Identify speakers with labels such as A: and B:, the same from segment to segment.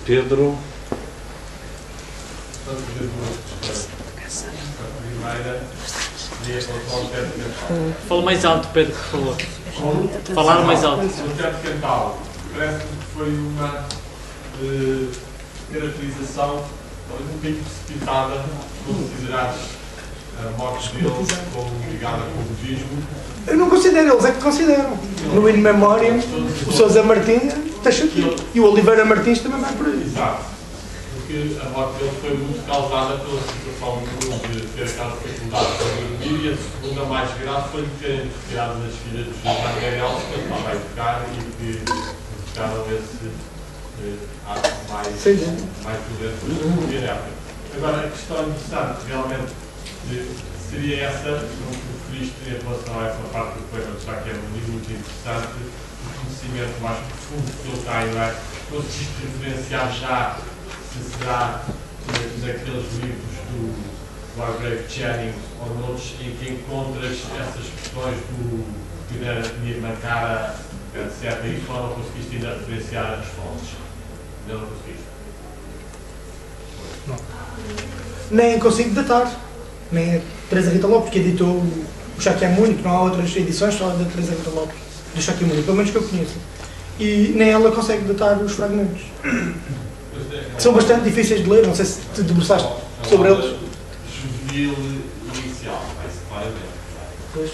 A: Pedro.
B: Fala mais alto, Pedro, por favor. Falar mais alto.
C: O teto cantal parece-me que foi uma caracterização um bocadinho precipitada, considerares a morte dele como ligada com o budismo.
D: Eu não considero, eles é que consideram. No In Memoriam, o Sousa Martins deixa aqui. E o Oliveira Martins também vai por aí.
C: Exato. Porque a morte dele foi muito causada pela situação de ter aquela dificuldade para dormir, e a segunda mais grave foi de terem retirado das filhas dos Margarelos que ele estava a educar e que dedicaram esse ato mais violento direto. Agora, a questão interessante realmente seria essa, não que referiste em relação a essa parte do poema, já que é muito interessante, o conhecimento mais profundo que ele tem, não é? Conseguiste referenciar já se será naqueles livros do Wargrave Jennings ou noutros em que encontras essas questões do Nirmankara, etc. E isso não conseguiste ainda referenciar as fontes? Ainda não conseguiste?
D: Não. Nem consigo datar. Nem a Teresa Rita Lopes, que editou o Shakyamuni, que não há outras edições, só a da Teresa Rita Lopes, do Shakyamuni, pelo menos que eu conheço. E nem ela consegue datar os fragmentos. Que são bastante difíceis de ler, não sei se te debruçaste sobre eles.
C: Juvenil inicial, vai-se claramente.
D: Pois.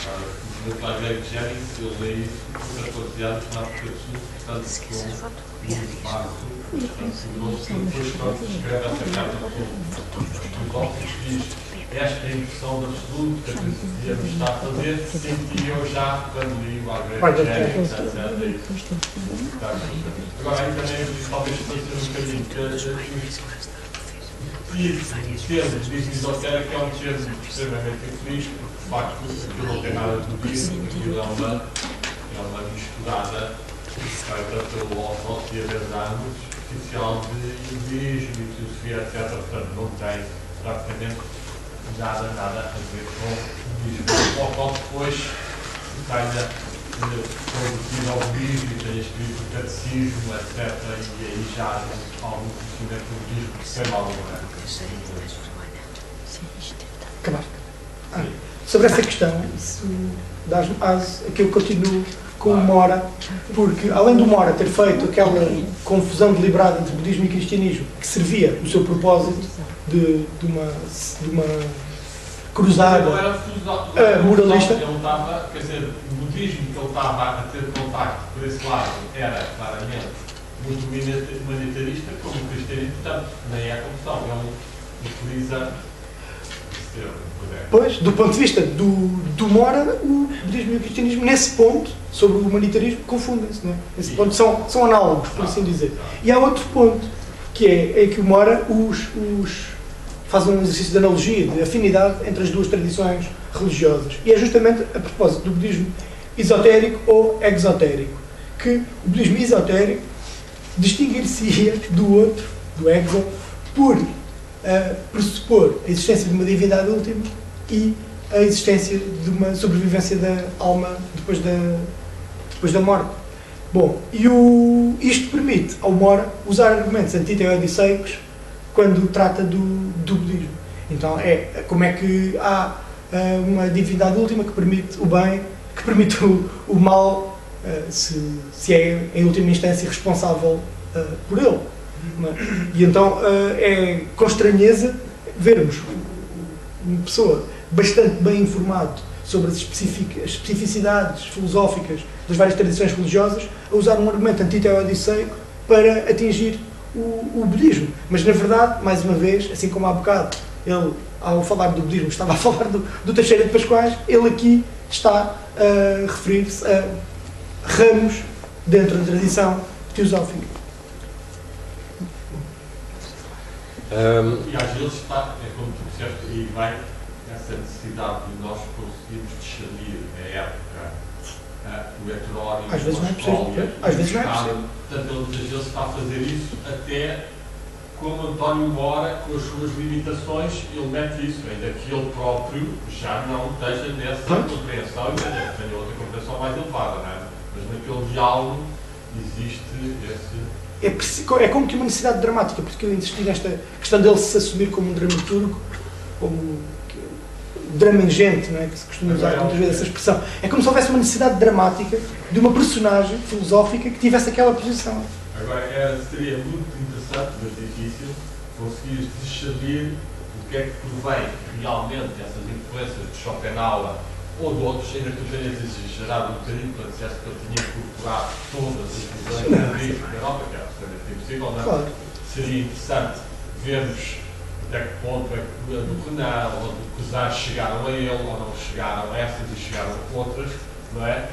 C: Agora, no Wargrave Jennings, eu leio isso com capacidade de tomar portanto, com um passo, depois escreve essa carta os óculos diz esta impressão de absoluta que me está a fazer, senti eu já quando li o Wargrave Jennings, etc. Agora, aí também talvez fazer um bocadinho que termo de business esotérico é um termo extremamente infeliz, porque de facto aquilo não tem nada de budismo, aquilo é uma misturada feita pelo Osócio oficial de budismo e filosofia, etc. Portanto, não tem praticamente nada a ver com o budismo. Ao qual depois se tenha conduzido ao budismo e tenha escrito o catecismo, etc. E aí já há algum conhecimento do budismo que se tem mal no
D: Acabaste. Sobre essa questão, dás-me que eu continuo com o Mora, porque além do Mora ter feito aquela confusão deliberada entre budismo e cristianismo, que servia o seu propósito de uma cruzada moralista.
C: Ele estava, quer dizer, o budismo que ele estava a ter contacto por esse lado era claramente muito humanitarista, como o cristianismo, portanto, nem é confusão, ele utiliza esse termo.
D: Pois, do ponto de vista do Mora, o budismo e o cristianismo, nesse ponto, sobre o humanitarismo, confundem-se, não é? Nesse ponto são análogos, por assim dizer. E há outro ponto, que é que o Mora faz um exercício de analogia, de afinidade entre as duas tradições religiosas. E é justamente a propósito do budismo esotérico ou exotérico, que o budismo esotérico distinguir-se-ia do outro, do exo, por pressupor a existência de uma divindade última e a existência de uma sobrevivência da alma depois da morte. Bom, e isto permite ao Mora usar argumentos antiteodiceicos quando trata do budismo. Então, como é que há uma divindade última que permite o bem, que permite o mal, se é, em última instância, responsável por ele. E então é com estranheza vermos uma pessoa bastante bem informada sobre as especificidades filosóficas das várias tradições religiosas a usar um argumento antiteodiceico para atingir o budismo. Mas, na verdade, mais uma vez, assim como há bocado, ele, ao falar do budismo, estava a falar do Teixeira de Pascoais, ele aqui está a referir-se a ramos dentro da tradição teosófica.
C: E às vezes está, como tu disseste, e vai essa necessidade de nós conseguirmos discernir a época, o heterónimo,
D: às vezes não é possível. Às vezes não é possível.
C: Portanto, ele muitas vezes está a fazer isso até como António Mora, com as suas limitações, ele mete isso, ainda que ele próprio já não esteja nessa compreensão, e tenha outra compreensão mais elevada, não é? Mas naquele diálogo existe esse
D: é como que uma necessidade dramática, porque eu insisti nesta questão dele se assumir como um dramaturgo, como drama ingente, não é? Que se costuma usar muitas vezes essa expressão. É como se houvesse uma necessidade dramática de uma personagem filosófica que tivesse aquela posição.
C: Agora, seria muito interessante, mas difícil, conseguir discernir o que é que provém realmente essas influências de Schopenhauer ou de outros, ainda que tu tenhas exagerado um bocadinho quando disseste que eu tinha incorporado todas as visões da Europa, que é absolutamente impossível, não é? Claro. Seria interessante vermos até que ponto é que do Renan ou do Cusar chegaram a ele ou não chegaram a essas e chegaram a outras, não é?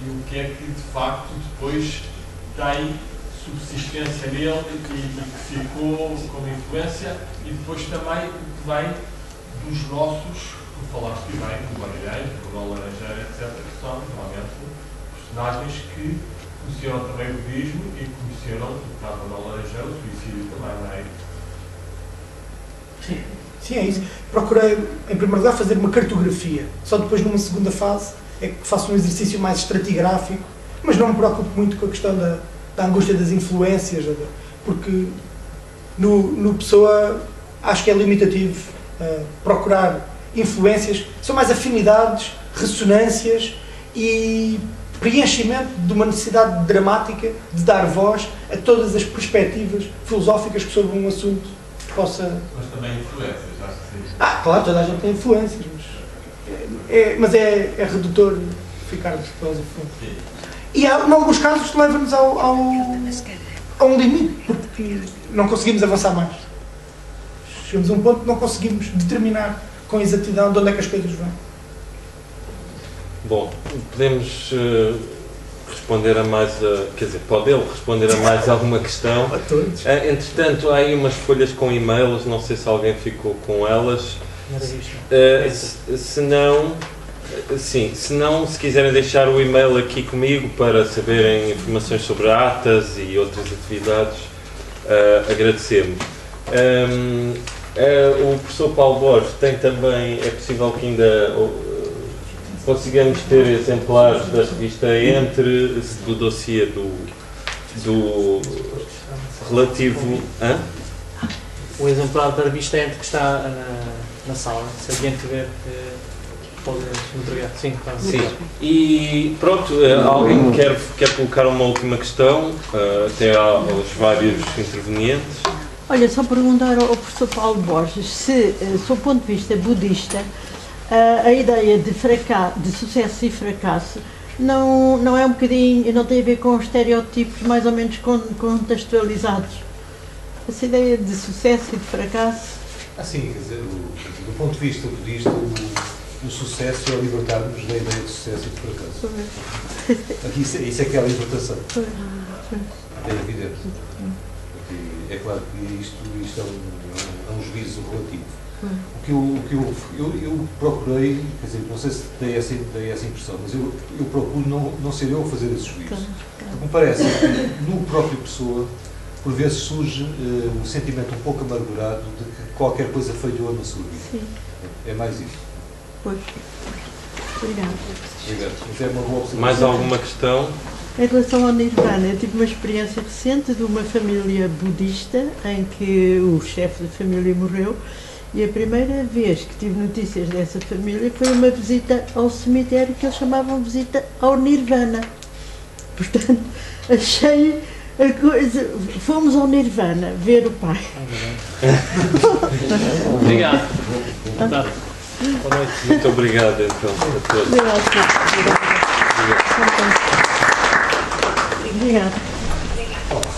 C: E o que é que de facto depois tem subsistência nele e que ficou como influência, e depois também o que vem dos nossos, por falaste bem, do Guardiães, do Bruno Laranjeira, etc., que são normalmente personagens que conheceram também o budismo e conheceram, no caso do Bruno Laranjeira, o suicídio também, não é?
D: Sim, é isso. Procurei, em primeiro lugar, fazer uma cartografia. Só depois, numa segunda fase, é que faço um exercício mais estratigráfico, mas não me preocupo muito com a questão da angústia das influências, porque no Pessoa acho que é limitativo procurar influências, são mais afinidades, ressonâncias e preenchimento de uma necessidade dramática de dar voz a todas as perspectivas filosóficas que sobre um assunto possa...
C: Mas também influências, acho que sim.
D: Claro, toda a gente tem influências, mas é redutor ficar pelas influências. E em alguns casos leva-nos a um limite, porque não conseguimos avançar mais. Chegamos a um ponto que não conseguimos determinar com exatidão de onde é que as coisas vão.
A: Bom, podemos responder a mais, quer dizer, pode ele responder a mais alguma questão.
D: A todos.
A: Entretanto, há aí umas folhas com e-mails, não sei se alguém ficou com elas. Se não, se quiserem deixar o e-mail aqui comigo para saberem informações sobre atas e outras atividades, agradecemos. O professor Paulo Borges tem também, é possível que ainda consigamos ter exemplares da revista Entre, do dossiê do relativo...
B: O exemplar da revista Entre que está na sala, se alguém tiver... Pode entregar. Sim, claro.
A: Sim. E pronto, alguém quer colocar uma última questão, até aos vários intervenientes?
E: Olha, só perguntar ao professor Paulo Borges se, do ponto de vista budista, a ideia de sucesso e fracasso não é um bocadinho, não tem a ver com estereótipos mais ou menos contextualizados. Essa ideia de sucesso e de fracasso.
F: Sim, quer dizer, do ponto de vista budista, o sucesso é libertar-nos da ideia de sucesso e de fracasso. Aqui, isso é que é a libertação. É evidente. É claro que isto é um juízo relativo. O que eu procurei, quer dizer, não sei se dei essa impressão, mas eu procuro não ser eu a fazer esse juízo. Porque me parece que no próprio Pessoa, por vezes surge um sentimento um pouco amargurado de que qualquer coisa falhou na sua vida. Sim. É mais isso.
E: Pois. Obrigada.
F: Obrigado. Mas é uma boa observação.
A: Mais alguma questão?
E: Em relação ao Nirvana, eu tive uma experiência recente de uma família budista em que o chefe da família morreu, e a primeira vez que tive notícias dessa família foi uma visita ao cemitério que eles chamavam visita ao Nirvana. Portanto, achei a coisa... Fomos ao Nirvana ver o pai.
B: Obrigado.
A: Boa noite. Muito obrigado, então, a todos.
E: Obrigado. Obrigado.